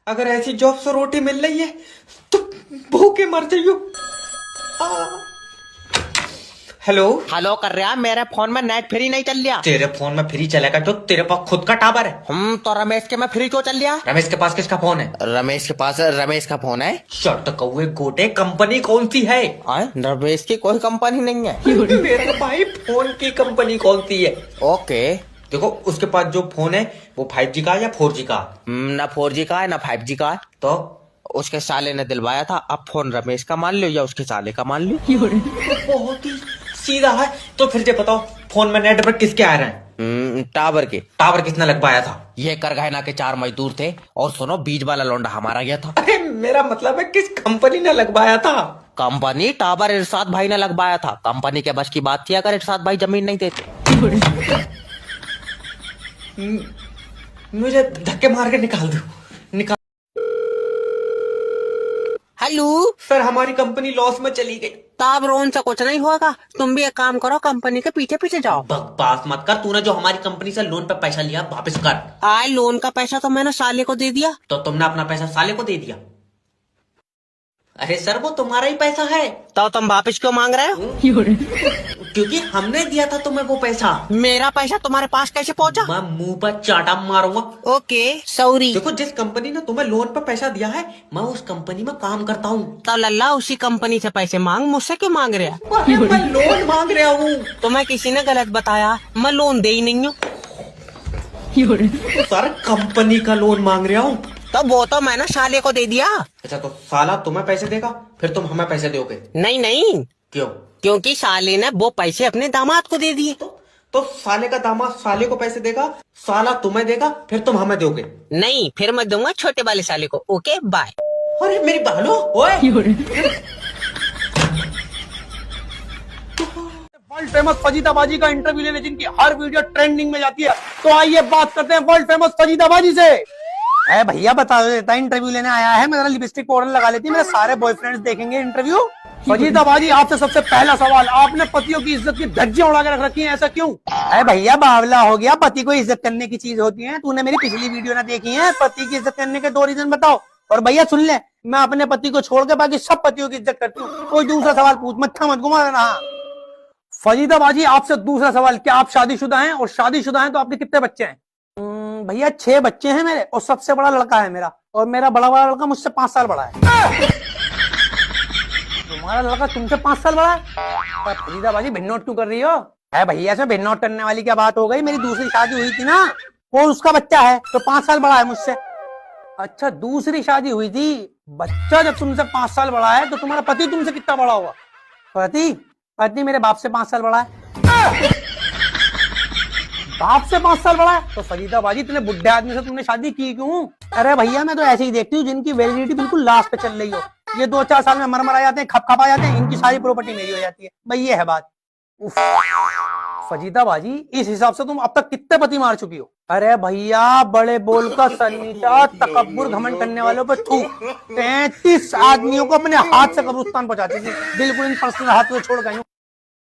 अगर ऐसी जॉब से रोटी मिल रही है तो भूखे मर जाइयो। हेलो हेलो कर रहा, मेरे फोन में नेट फ्री नहीं चल रहा। तेरे फोन में फ्री चलेगा जो तेरे पास खुद का टावर है। तो रमेश के में फ्री क्यों चल रहा? रमेश के पास किसका फोन है? रमेश के पास रमेश का फोन है। शर्ट कौए गोटे कंपनी कौन सी है? रमेश की कोई कंपनी नहीं है। मेरे भाई फोन की कंपनी कौन सी है? ओके, देखो उसके पास जो फोन है वो 5G का या 4G का? ना 4G का है ना 5G का है। तो उसके साले ने दिलवाया था, अब फोन रमेश का मान लो या उसके साले का मान लो। बहुत ही सीधा है। तो फिर ये बताओ फोन में नेटवर्क किसके आ रहे हैं? टावर के। टावर किसने लगवाया था? ये करगहना के 4 मजदूर थे और सुनो बीच वाला लौंडा हमारा गया था। अरे मेरा मतलब है किस कंपनी ने लगवाया था? कंपनी टावर इरशाद भाई ने लगवाया था। कंपनी के बस की बात थी अगर इरशाद भाई जमीन नहीं देते। मुझे धक्के मार के निकाल दो, निकाल। हेलो सर हमारी कंपनी लॉस में चली गई। ताब रोन से कुछ नहीं होगा, तुम भी एक काम करो, कंपनी के पीछे पीछे जाओ। बकवास मत कर। तूने जो हमारी कंपनी से लोन पे पैसा लिया वापस कर। आए लोन का पैसा तो मैंने साले को दे दिया। तो तुमने अपना पैसा साले को दे दिया? अरे सर वो तुम्हारा ही पैसा है। तो तुम वापस क्यों मांग रहे हो? क्योंकि हमने दिया था तुम्हें वो पैसा। मेरा पैसा तुम्हारे पास कैसे पहुंचा? मैं मुंह पर चाटा मारूंगा। Okay sorry. देखो जिस कंपनी ने तुम्हें लोन पर पैसा दिया है मैं उस कंपनी में काम करता हूँ। तो लल्ला उसी कंपनी से पैसे मांग, मुझसे क्यों मांग रहे? मैं लोन मांग रहा हूँ। तुम्हें किसी ने गलत बताया, मैं लोन दे ही नहीं हूँ। सर कंपनी का लोन मांग रहा हूँ। तो वो तो मैंने साले को दे दिया। अच्छा तो साला तुम्हें पैसे देगा फिर तुम हमें पैसे दोगे? नहीं नहीं, क्यों? क्योंकि साले ने वो पैसे अपने दामाद को दे दिए। तो साले का दामाद साले को पैसे देगा, साला तुम्हें देगा, फिर तुम हमें दोगे? नहीं, फिर मैं दूंगा छोटे वाले साले को। Okay bye. अरे मेरी बालो ओए। वर्ल्ड फेमस फजीदाबाजी का इंटरव्यू लेने जिनकी हर वीडियो ट्रेंडिंग में जाती है, तो आइए बात करते हैं वर्ल्ड फेमस फजीदाबाजी से। अरे भैया बता देता इंटरव्यू लेने आया है, मैं लिपस्टिक पाउडर लगा लेती, मेरे सारे बॉयफ्रेंड्स देखेंगे इंटरव्यू। फजीदाबाजी आपसे सबसे पहला सवाल, आपने पतियों की इज्जत की धज्जियां उड़ा के रख रखी हैं, ऐसा क्यों? अरे भैया बावला हो गया, पति को इज्जत करने की चीज होती है, तूने मेरी पिछली वीडियो ना देखी है? पति की इज्जत करने के 2 रीजन बताओ। और भैया सुन ले, मैं अपने पति को छोड़ के बाकी सब पतियों की इज्जत करती हूँ। कोई दूसरा सवाल पूछ, मत्था मत घुमा देना। फजीदाबाजी आपसे दूसरा सवाल, क्या आप शादीशुदा हैं? और शादीशुदा हैं तो आपके कितने बच्चे हैं? भैया 6 बच्चे हैं मेरे, और सबसे बड़ा लड़का है मेरा, और मेरा बड़ा वाला लड़का मुझसे 5 साल बड़ा है। तुम्हारा लड़का तुमसे 5 साल बड़ा है? फरीदाबाजी भिन्नोट क्यों कर रही हो? है भैया इसमें भिन्नोट करने वाली क्या बात हो गई? मेरी दूसरी शादी हुई थी ना, वो उसका बच्चा है तो 5 साल बड़ा है मुझसे। अच्छा दूसरी शादी हुई थी, बच्चा जब तुमसे 5 साल बड़ा है तो तुम्हारा पति तुमसे कितना बड़ा होगा? पति मेरे बाप से 5 साल बड़ा है। बाप से 5 साल बड़ा है? तो फरीदाबाजी तुमने बुढ़े आदमी से तुमने शादी की क्यों? अरे भैया मैं तो ऐसे ही देखती हूँ जिनकी वैलिडिटी बिल्कुल लास्ट पे चल रही हो। ये 2-4 साल में मर आ जाते हैं, खप आ जाते हैं, इनकी सारी प्रॉपर्टी मेरी हो जाती है भाई, ये है बात। फजीदाबाजी इस हिसाब से तुम अब तक कितने पति मार चुकी हो? अरे भैया बड़े बोल का सन्नीचा, तकब्बुर घमंड करने वालों पे थूक। 33 आदमियों को अपने हाथ से कब्रिस्तान पहुंचाती थी, बिल्कुल इन पर्सनल हाथ में छोड़ गई हूँ।